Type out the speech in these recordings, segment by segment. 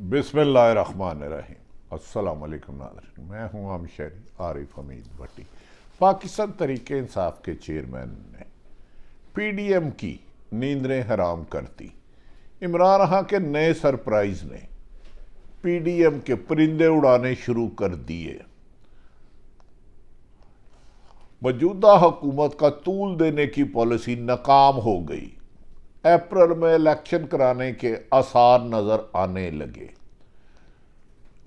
बिस्मिल्लाहिर्रहमानिर्रहीम। अस्सलाम वालेकुम नाज़रीन, मैं हूँ आमशरी आरिफ हमीद भट्टी। पाकिस्तान तरीके इंसाफ के चेयरमैन ने पीडीएम की नींदें हराम कर दी। इमरान खान के नए सरप्राइज ने पीडीएम के परिंदे उड़ाने शुरू कर दिए। मौजूदा हुकूमत का तूल देने की पॉलिसी नाकाम हो गई। अप्रैल में इलेक्शन कराने के आसार नजर आने लगे।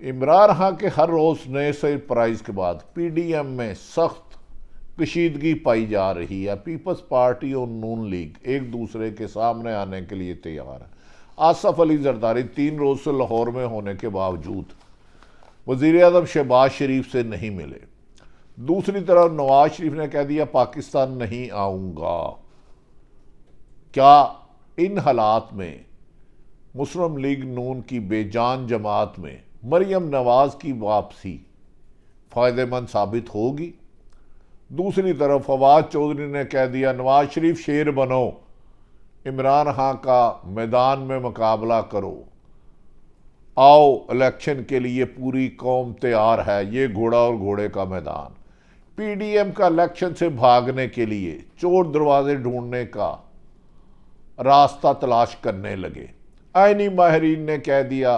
इमरान खान के हर रोज नए सरप्राइज के बाद पीडीएम में सख्त कशीदगी पाई जा रही है। पीपल्स पार्टी और नून लीग एक दूसरे के सामने आने के लिए तैयार है। आसफ अली जरदारी 3 रोज से लाहौर में होने के बावजूद वजीर आजम शहबाज शरीफ से नहीं मिले। दूसरी तरफ नवाज शरीफ ने कह दिया पाकिस्तान नहीं आऊंगा। क्या इन हालात में मुस्लिम लीग नून की बेजान जमात में मरियम नवाज की वापसी फायदेमंद साबित होगी? दूसरी तरफ फवाद चौधरी ने कह दिया नवाज शरीफ शेर बनो, इमरान खान का मैदान में मुकाबला करो, आओ इलेक्शन के लिए पूरी कौम तैयार है, ये घोड़ा और घोड़े का मैदान। पीडीएम का इलेक्शन से भागने के लिए चोर दरवाजे ढूंढने का रास्ता तलाश करने लगे। आईनी माहरीन ने कह दिया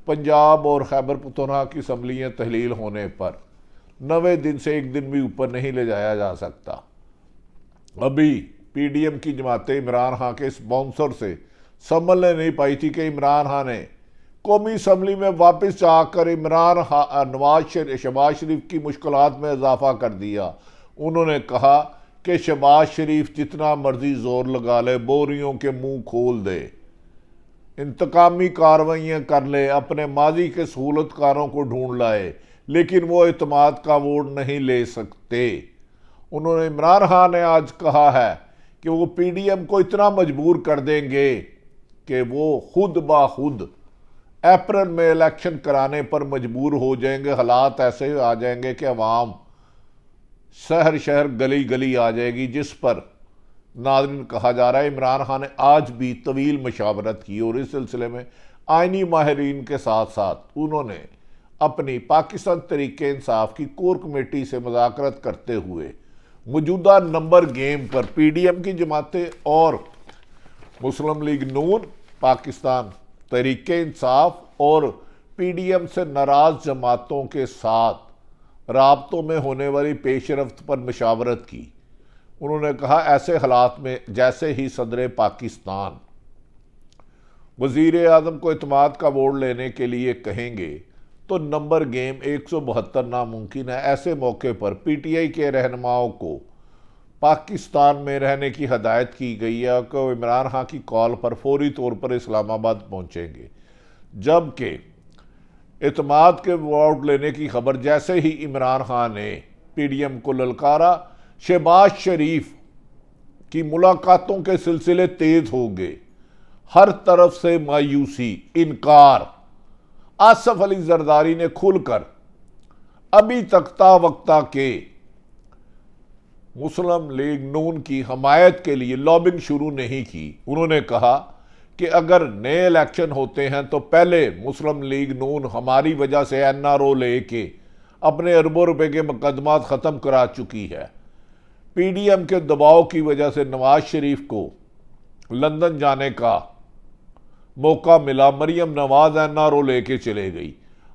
पंजाब और खैबर पख्तूनख्वा की असम्बलियाँ तहलील होने पर 90 दिन से एक दिन भी ऊपर नहीं ले जाया जा सकता। अभी पीडीएम की जमातें इमरान खान के इस बाउंसर से संभलने नहीं पाई थी कि इमरान खान ने कौमी असम्बली में वापस जाकर शहबाज शरीफ की मुश्किलात में इजाफा कर दिया। उन्होंने कहा कि शहबाज शरीफ जितना मर्जी जोर लगा ले, बोरियों के मुंह खोल दे, इंतकामी कार्रवाइयाँ कर ले, अपने माजी के सहूलतकारों को ढूंढ लाए, लेकिन वो एतमाद का वोट नहीं ले सकते। उन्होंने इमरान खान ने आज कहा है कि वो पीडीएम को इतना मजबूर कर देंगे कि वो खुद ब खुद अप्रैल में इलेक्शन कराने पर मजबूर हो जाएंगे। हालात ऐसे आ जाएंगे कि अवाम शहर शहर गली गली आ जाएगी, जिस पर नाज़रीन कहा जा रहा है इमरान खान ने आज भी तवील मशावरत की और इस सिलसिले में आइनी माहिरीन के साथ साथ उन्होंने अपनी पाकिस्तान तरीके इंसाफ की कोर कमेटी से मुज़ाकरत करते हुए मौजूदा नंबर गेम पर पीडीएम की जमातें और मुस्लिम लीग नून, पाकिस्तान तरीके इंसाफ और पीडीएम से नाराज जमातों के साथ राब्तों में होने वाली पेशरफ्त पर मशावरत की। उन्होंने कहा ऐसे हालात में जैसे ही सदर पाकिस्तान वजीर आजम को इत्मीनान का वोट लेने के लिए कहेंगे तो नंबर गेम 172 नामुमकिन है। ऐसे मौके पर पीटीआई के रहनुमाओं को पाकिस्तान में रहने की हदायत की गई है कि वो इमरान खान की कॉल पर फौरी तौर पर इस्लामाबाद पहुंचेंगे। जबकि इत्मीनान के वोट लेने की खबर जैसे ही इमरान खान ने पीडीएम को ललकारा, शहबाज शरीफ की मुलाकातों के सिलसिले तेज हो गए। हर तरफ से मायूसी, इनकार। आसफ अली जरदारी ने खुलकर अभी तख्ता वक्ता के मुस्लिम लीग नून की हमायत के लिए लॉबिंग शुरू नहीं की। उन्होंने कहा कि अगर नए इलेक्शन होते हैं तो पहले मुस्लिम लीग नून हमारी वजह से एनआरओ लेके अपने अरबों रुपए के मुकदमात ख़त्म करा चुकी है। पीडीएम के दबाव की वजह से नवाज शरीफ को लंदन जाने का मौका मिला, मरियम नवाज एनआरओ लेके चले गई।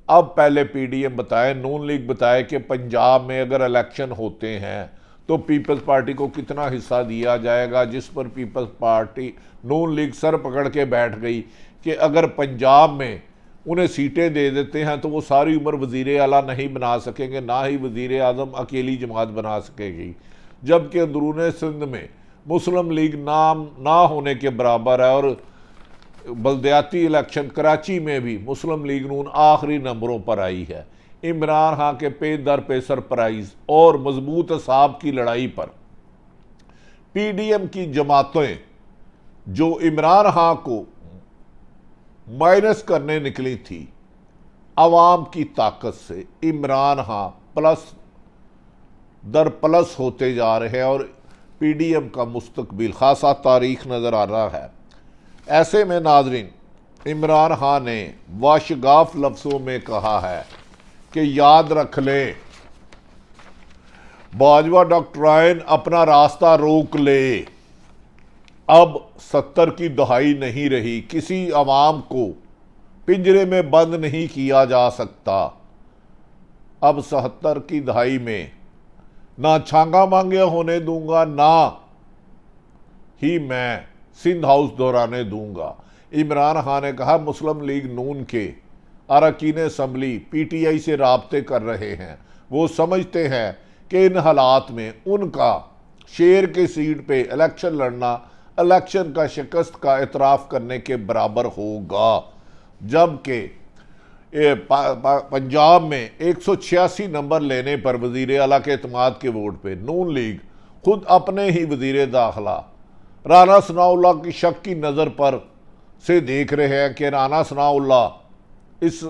अब पहले पीडीएम बताए, नून लीग बताए कि पंजाब में अगर इलेक्शन होते हैं तो पीपल्स पार्टी को कितना हिस्सा दिया जाएगा, जिस पर पीपल्स पार्टी नून लीग सर पकड़ के बैठ गई कि अगर पंजाब में उन्हें सीटें दे देते हैं तो वो सारी उम्र वजीर आला नहीं बना सकेंगे, ना ही वजीर आज़म अकेली जमात बना सकेगी। जबकि अंदरूनी सिंध में मुस्लिम लीग नाम ना होने के बराबर है और बल्दियाती इलेक्शन कराची में भी मुस्लिम लीग नून आखिरी नंबरों पर आई है। इमरान खान के पे दर पे सरप्राइज और मजबूत असाब की लड़ाई पर पीडीएम की जमातें जो इमरान खान को माइनस करने निकली थी अवाम की ताकत से, इमरान खान प्लस दर प्लस होते जा रहे हैं और पीडीएम का मुस्तकबिल खासा तारीख नज़र आ रहा है। ऐसे में नाजरीन इमरान खान ने वाशगाफ लफ्ज़ों में कहा है कि याद रख ले, बाजवा डॉक्ट्राइन अपना रास्ता रोक ले। अब 70 की दहाई नहीं रही, किसी अवाम को पिंजरे में बंद नहीं किया जा सकता। अब 70 की दहाई में ना छांगा मांगे होने दूंगा, ना ही मैं सिंध हाउस दोहराने दूंगा। इमरान खान ने कहा मुस्लिम लीग नून के अरकान असम्बली पीटीआई से राब्ते कर रहे हैं। वो समझते हैं कि इन हालात में उनका शेर के सीट पे इलेक्शन लड़ना इलेक्शन का शिकस्त का एतराफ़ करने के बराबर होगा। जबकि पंजाब में 186 नंबर लेने पर वज़ीर आला के एतमाद के वोट पे नून लीग खुद अपने ही वज़ीर दाखिला राना सनाउल्लाह की शक की नज़र पर से देख रहे हैं कि राना सनाउल्लाह इस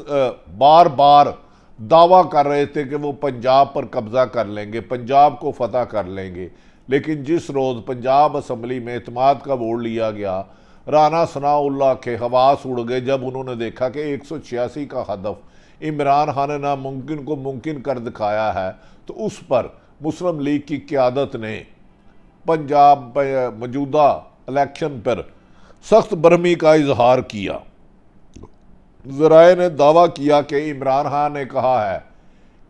बार बार दावा कर रहे थे कि वो पंजाब पर कब्ज़ा कर लेंगे, पंजाब को फतह कर लेंगे। लेकिन जिस रोज़ पंजाब असम्बली में एतमाद का वोट लिया गया, राना सनाउल्लाह के हवास उड़ गए जब उन्होंने देखा कि 186 का हदफ इमरान खान ने नामुमकिन को मुमकिन कर दिखाया है। तो उस पर मुस्लिम लीग की क़यादत ने पंजाब मौजूदा इलेक्शन पर सख्त बरहमी का इजहार किया। ज़राए ने दावा किया कि इमरान खान ने कहा है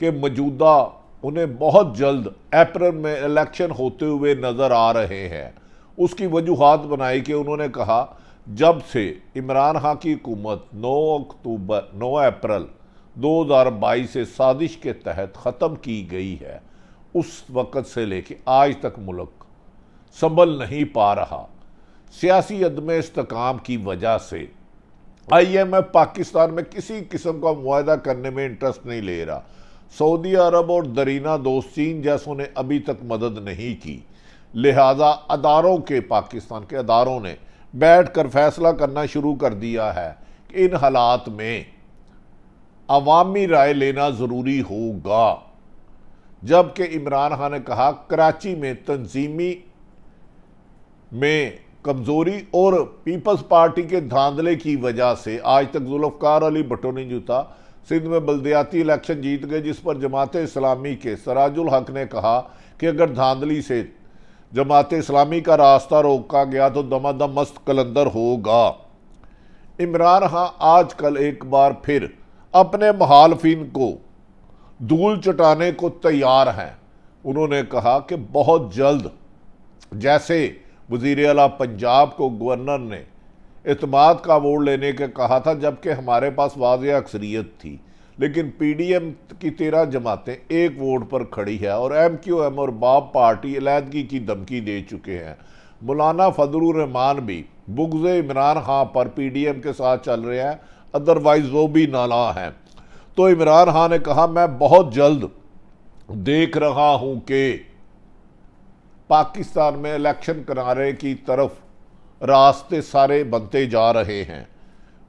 कि मौजूदा उन्हें बहुत जल्द अप्रैल में इलेक्शन होते हुए नज़र आ रहे हैं। उसकी वजूहात बनाई कि उन्होंने कहा जब से इमरान खान की हुकूमत 9 अप्रैल 2022 से साजिश के तहत ख़त्म की गई है, उस वक़्त से लेकर आज तक मुल्क संभल नहीं पा रहा। सियासी अदम इस्तेकाम की वजह से IMF पाकिस्तान में किसी किस्म का मुआहदा करने में इंटरेस्ट नहीं ले रहा। सऊदी अरब और दरीना दोस्त चीन जैसों ने अभी तक मदद नहीं की। लिहाजा अदारों के पाकिस्तान के अदारों ने बैठ कर फैसला करना शुरू कर दिया है कि इन हालात में अवामी राय लेना ज़रूरी होगा। जबकि इमरान खान ने कहा कराची में तंजीमी में कमज़ोरी और पीपल्स पार्टी के धांधले की वजह से आज तक जुल्फ़कार अली भुट्टो नहीं जीता। सिंध में बल्दियाती इलेक्शन जीत गए, जिस पर जमात इस्लामी के सराजुल हक ने कहा कि अगर धांधली से जमात इस्लामी का रास्ता रोका गया तो दमादम मस्त कलंदर होगा। इमरान खान आजकल एक बार फिर अपने मुखालफिन को धूल चटाने को तैयार हैं। उन्होंने कहा कि बहुत जल्द, जैसे वज़ीर आला पंजाब को गवर्नर ने एतमाद का वोट लेने के कहा था जबकि हमारे पास वाज़ेह अक्सरियत थी, लेकिन PDM की 13 जमातें एक वोट पर खड़ी है और MQM और बाप पार्टी अलहदगी की धमकी दे चुके हैं। मौलाना फजलुर रहमान भी बुग़्ज़ इमरान खान पर PDM के साथ चल रहे हैं, अदरवाइज़ वो भी नाला हैं। तो इमरान खान ने कहा मैं बहुत जल्द देख रहा हूँ कि पाकिस्तान में इलेक्शन कराने की तरफ रास्ते सारे बनते जा रहे हैं।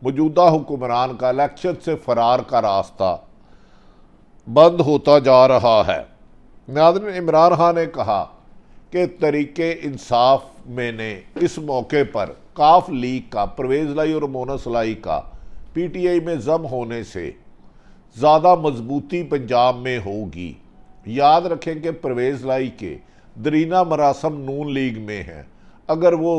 मौजूदा हुक्मरान का इलेक्शन से फरार का रास्ता बंद होता जा रहा है। नाज़रीन, इमरान खान ने कहा कि तरीके इंसाफ में ने इस मौके पर काफ लीग का परवेज़ लाई और मोनस लाई का PTI में जम होने से ज़्यादा मजबूती पंजाब में होगी। याद रखें कि परवेज़ लाई के दरीना मरासम नून लीग में हैं। अगर वो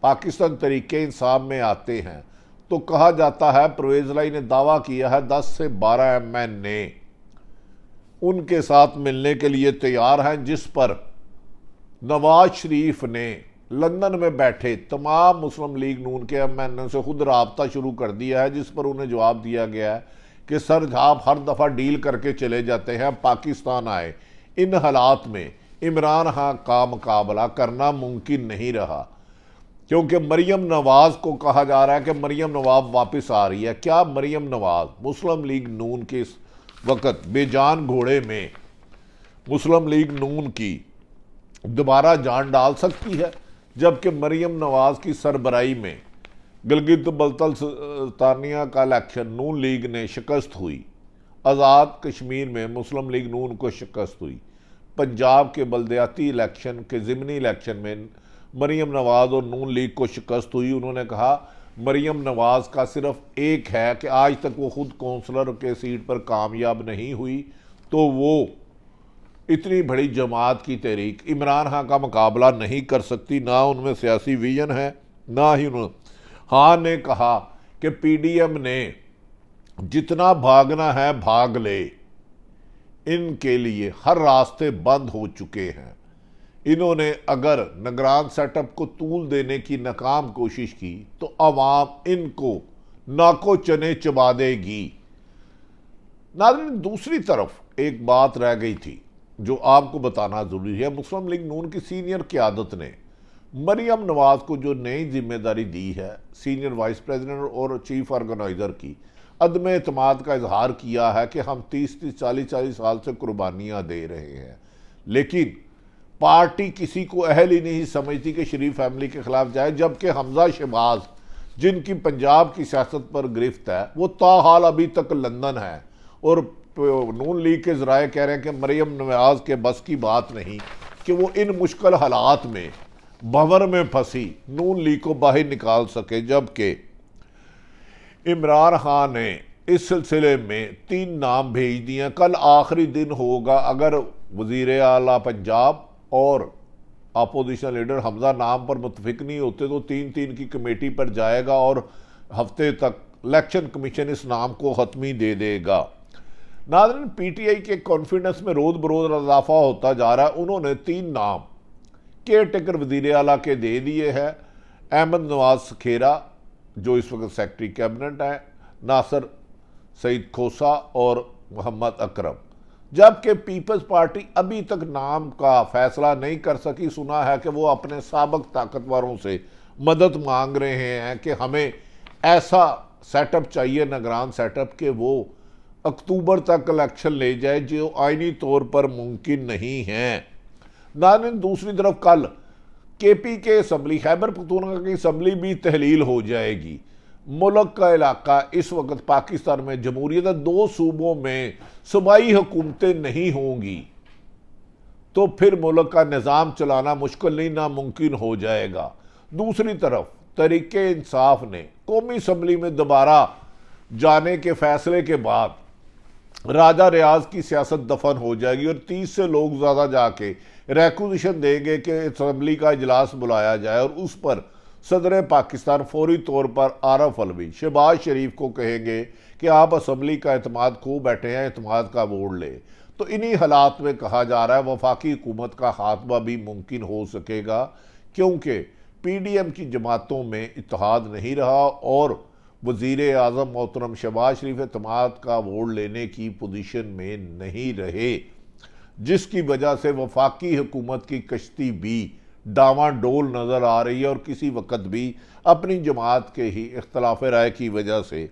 पाकिस्तान तरीके इंसाफ में आते हैं तो कहा जाता है परवेज़ लाई ने दावा किया है 10 से 12 MNA उनके साथ मिलने के लिए तैयार हैं, जिस पर नवाज शरीफ ने लंदन में बैठे तमाम मुस्लिम लीग नून के MNA से खुद राब्ता शुरू कर दिया है, जिस पर उन्हें जवाब दिया गया है कि सर आप हर दफ़ा डील करके चले जाते हैं, पाकिस्तान आए। इन हालात में इमरान खान का मुकाबला करना मुमकिन नहीं रहा, क्योंकि मरियम नवाज़ को कहा जा रहा है कि मरियम नवाज़ वापस आ रही है। क्या मरियम नवाज़ मुस्लिम लीग नून के इस वक़्त बेजान घोड़े में मुस्लिम लीग नून की दोबारा जान डाल सकती है? जबकि मरियम नवाज़ की सरबराही में गिलगित बल्तिस्तानिया का इलेक्शन नून लीग ने शिकस्त हुई, आज़ाद कश्मीर में मुस्लिम लीग नून को शिकस्त हुई, पंजाब के बल्दियाती इलेक्शन के ज़िमनी इलेक्शन में मरियम नवाज़ और नून लीग को शिकस्त हुई। उन्होंने कहा मरियम नवाज का सिर्फ एक है कि आज तक वो खुद कौंसलर के सीट पर कामयाब नहीं हुई, तो वो इतनी बड़ी जमात की तहरीक इमरान खान का मुकाबला नहीं कर सकती। ना उनमें सियासी विजन है, ना ही उन्होंने खान ने कहा कि पीडीएम ने जितना भागना है भाग ले, इनके लिए हर रास्ते बंद हो चुके हैं। इन्होंने अगर निगरान सेटअप को तूल देने की नाकाम कोशिश की तो अवाम इनको नाको चने चबा देगी। नाज़रीन, दूसरी तरफ एक बात रह गई थी जो आपको बताना जरूरी है। मुस्लिम लीग नून की सीनियर क़यादत ने मरियम नवाज को जो नई जिम्मेदारी दी है सीनियर वाइस प्रेसिडेंट और चीफ ऑर्गेनाइजर की, अदम एतमाद का इजहार किया है कि हम 30-30, 40-40 साल से कुर्बानियाँ दे रहे हैं, लेकिन पार्टी किसी को अहल ही नहीं समझती कि शरीफ फैमिली के खिलाफ जाए। जबकि हमजा शहबाज, जिनकी पंजाब की सियासत पर गिरफ्त है, वो ताहाल अभी तक लंदन है और नून लीग के ज़राए कह रहे हैं कि मरियम नवाज के बस की बात नहीं कि वो इन मुश्किल हालात में भंवर में फंसी नून लीग को बाहर निकाल सके। जबकि इमरान खान ने इस सिलसिले में 3 नाम भेज दिए। कल आखिरी दिन होगा। अगर वज़ीर आला पंजाब और अपोजिशन लीडर हमजा नाम पर मुतफिक नहीं होते तो 3-3 की कमेटी पर जाएगा और हफ्ते तक इलेक्शन कमीशन इस नाम को हतमी दे देगा। नाज़रीन, पीटीआई के कॉन्फिडेंस में रोज बरोज इजाफा होता जा रहा है। उन्होंने 3 नाम केयर टेकर वज़ीर आला के दे दिए हैं। अहमद नवाज खेरा जो इस वक्त सेक्रेटरी कैबिनेट है, नासिर सईद खोसा और मोहम्मद अकरम। जबकि पीपल्स पार्टी अभी तक नाम का फैसला नहीं कर सकी। सुना है कि वो अपने साबिक ताकतवरों से मदद मांग रहे हैं कि हमें ऐसा सेटअप चाहिए, निगरान सेटअप, कि वो अक्टूबर तक इलेक्शन ले जाए, जो आईनी तौर पर मुमकिन नहीं है। नाज़रीन, दूसरी तरफ कल केपी के असम्बली, खैबर पख्तूनख्वा की असम्बली भी तहलील हो जाएगी। मुल्क का इलाका इस वक्त पाकिस्तान में जमहूरियत है, 2 सूबों में सूबाई हुकूमतें नहीं होंगी तो फिर मुल्क का निज़ाम चलाना मुश्किल नहीं, नामुमकिन हो जाएगा। दूसरी तरफ तहरीके इंसाफ ने कौमी असम्बली में दोबारा जाने के फैसले के बाद राजा रियाज की सियासत दफन हो जाएगी और 30 से लोग ज़्यादा जाके रेक्विजिशन देंगे कि असम्बली का इजलास बुलाया जाए और उस पर सदर पाकिस्तान फौरी तौर पर आरफ अलवी शहबाज शरीफ को कहेंगे कि आप असम्बली का एतमाद खो बैठे हैं, एतमाद का वोट ले। तो इन्हीं हालात में कहा जा रहा है वफाकी हुकूमत का खात्मा भी मुमकिन हो सकेगा, क्योंकि पीडीएम की जमातों में इत्तेहाद नहीं रहा और वज़ीर आज़म मोहतरम शहबाज शरीफ एतमाद का वोट लेने की पोजीशन में नहीं रहे, जिसकी वजह से वफाकी हुकूमत की कश्ती भी डामाडोल नज़र आ रही है और किसी वक्त भी अपनी जमात के ही इख्तलाफ राय की वजह से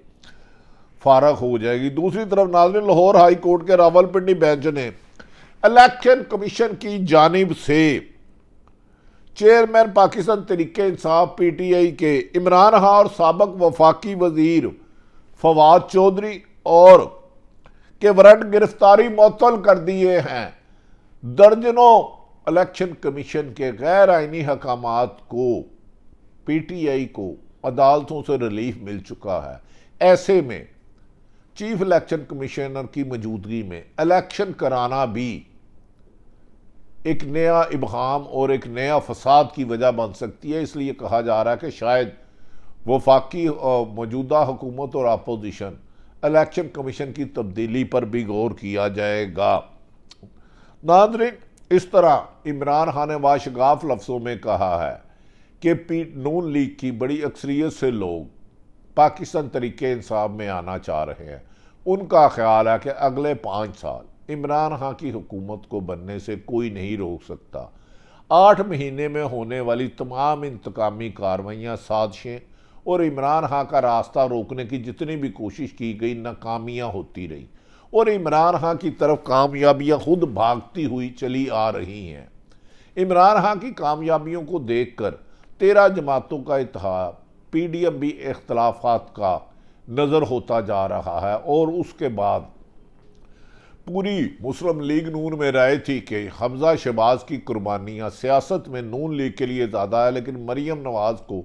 फारग हो जाएगी। दूसरी तरफ नाज़रीन, लाहौर हाई कोर्ट के रावलपिंडी बेंच ने इलेक्शन कमीशन की जानिब से चेयरमैन पाकिस्तान तहरीके इंसाफ पीटीआई के इमरान खान और साबिक वफाकी वजीर फवाद चौधरी और के वारंट गिरफ्तारी मुअत्तल कर दिए हैं। दर्जनों इलेक्शन कमीशन के गैर आइनी हकामात को पीटीआई को अदालतों से रिलीफ मिल चुका है। ऐसे में चीफ इलेक्शन कमिश्नर की मौजूदगी में इलेक्शन कराना भी एक नया इबहाम और एक नया फसाद की वजह बन सकती है। इसलिए कहा जा रहा है कि शायद वफाकी मौजूदा हुकूमत और अपोजिशन इलेक्शन कमीशन की तब्दीली पर भी गौर किया जाएगा। नाज़रीन, इस तरह इमरान खान ने वाशगाफ लफ्ज़ों में कहा है कि नून लीग की बड़ी अक्सरियत से लोग पाकिस्तान तहरीके इंसाफ में आना चाह रहे हैं। उनका ख्याल है कि अगले 5 साल इमरान खान की हुकूमत को बनने से कोई नहीं रोक सकता। 8 महीने में होने वाली तमाम इंतकामी कार्रवाइयाँ, साजिशें और इमरान खान का रास्ता रोकने की जितनी भी कोशिश की गई, नाकामियाँ होती रही और इमरान खान की तरफ कामयाबियाँ खुद भागती हुई चली आ रही हैं। इमरान खान की कामयाबियों को देखकर 13 जमातों का इत्तेहाद पीडीएम भी इख्तलाफात का नज़र होता जा रहा है और उसके बाद पूरी मुस्लिम लीग नून में राय थी कि हमजा शहबाज की कुर्बानियां सियासत में नून लीग के लिए ज़्यादा है, लेकिन मरियम नवाज को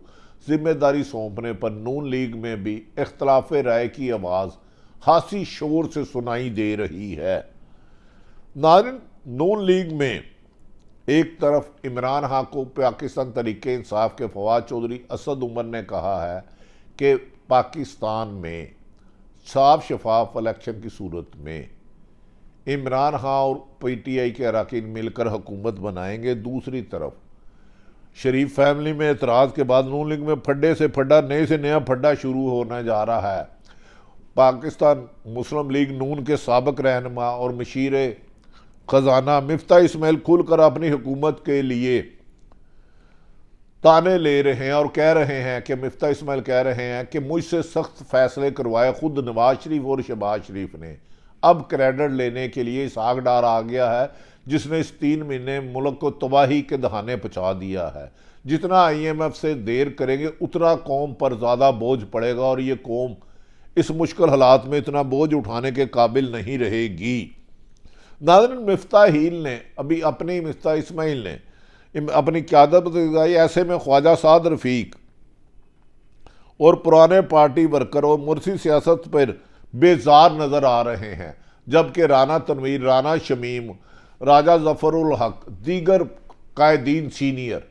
जिम्मेदारी सौंपने पर नून लीग में भी इख्तलाफ राय की आवाज़ खासी शोर से सुनाई दे रही है। नाज़रीन, नून लीग में एक तरफ इमरान खान को पाकिस्तान तहरीके इंसाफ के फवाद चौधरी असद उमर ने कहा है कि पाकिस्तान में साफ शफाफ इलेक्शन की सूरत में इमरान खान और पीटीआई के अरकान मिलकर हुकूमत बनाएंगे। दूसरी तरफ शरीफ फैमिली में एतराज़ के बाद नून लीग में फड्डे से फड्डा, नए से नया फड्डा शुरू होने जा रहा है। पाकिस्तान मुस्लिम लीग नून के साबिक रहनुमा और मशीर खजाना मिफ्ता इस्माइल खुलकर अपनी हुकूमत के लिए ताने ले रहे हैं और कह रहे हैं कि मिफ्ता इस्माइल कह रहे हैं कि मुझसे सख्त फैसले करवाए खुद नवाज शरीफ और शहबाज शरीफ ने। अब क्रेडिट लेने के लिए इसहाक डार आ गया है, जिसने इस 3 महीने मुल्क को तबाही के दहाने पहुंचा दिया है। जितना IMF से देर करेंगे उतना कौम पर ज़्यादा बोझ पड़ेगा और ये कौम इस मुश्किल हालात में इतना बोझ उठाने के काबिल नहीं रहेगी। नाज़रीन, मिफ्ता इस्माइल ने अपनी क़यादत दिखाई। ऐसे में ख्वाजा साद रफ़ीक और पुराने पार्टी वर्कर और मुर्सी सियासत पर बेजार नज़र आ रहे हैं, जबकि राना तनवीर, राना शमीम, राजा ज़फ़रुल हक, दीगर कायदीन सीनियर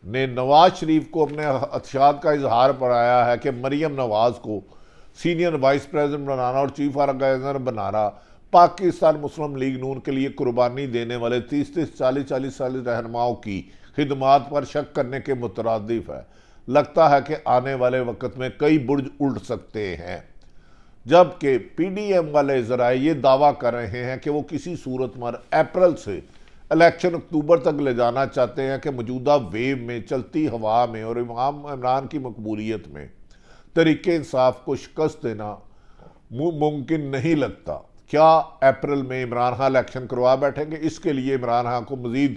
ने नवाज शरीफ को अपने खदशात का इजहार कराया है कि मरियम नवाज को सीनियर वाइस प्रेसिडेंट बनाना और चीफ ऑर्गेनाइजर बनाना पाकिस्तान मुस्लिम लीग नून के लिए कुर्बानी देने वाले 30-30, 40-40 साल रहनुमाओं की खिदमात पर शक करने के मुतरादिफ है। लगता है कि आने वाले वक्त में कई बुर्ज उल्ट सकते हैं, जबकि PDM वाले ज़राए ये दावा कर रहे हैं कि वो किसी सूरत में अप्रैल से इलेक्शन अक्टूबर तक ले जाना चाहते हैं कि मौजूदा वेव में, चलती हवा में और इमरान की मकबूलियत में तहरीके इंसाफ को शिकस्त देना मुमकिन नहीं लगता। क्या अप्रैल में इमरान खान इलेक्शन करवा बैठेंगे? इसके लिए इमरान खान को मजीद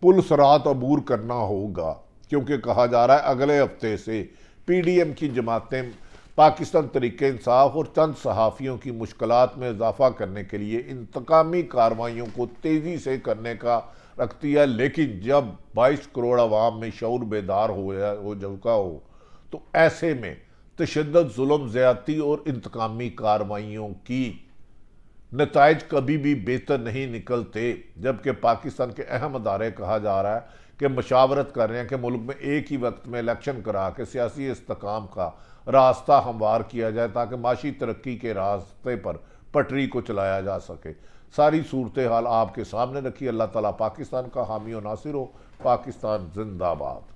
पुल सरात अबूर करना होगा, क्योंकि कहा जा रहा है अगले हफ्ते से PDM की जमातें पाकिस्तान तहरीके इंसाफ और चंद सहाफ़ियों की मुश्किलात में इजाफा करने के लिए इंतकामी कार्रवाइयों को तेज़ी से करने का रखती है। लेकिन जब 22 करोड़ अवाम में शऊर बेदार हो चुका हो, तो ऐसे में तशद्दुद, जुल्म, ज़्यादती और इंतकामी कार्रवाइयों की नताइज कभी भी बेहतर नहीं निकलते। जबकि पाकिस्तान के अहम अदारे कहा जा रहा है कि मशावरत कर रहे हैं कि मुल्क में एक ही वक्त में इलेक्शन करा के सियासी इस्तेकाम का रास्ता हमवार किया जाए, ताकि माशी तरक्की के रास्ते पर पटरी को चलाया जा सके। सारी सूरत हाल आपके सामने रखी। अल्लाह ताला पाकिस्तान का हामी और नासिर हो। पाकिस्तान जिंदाबाद।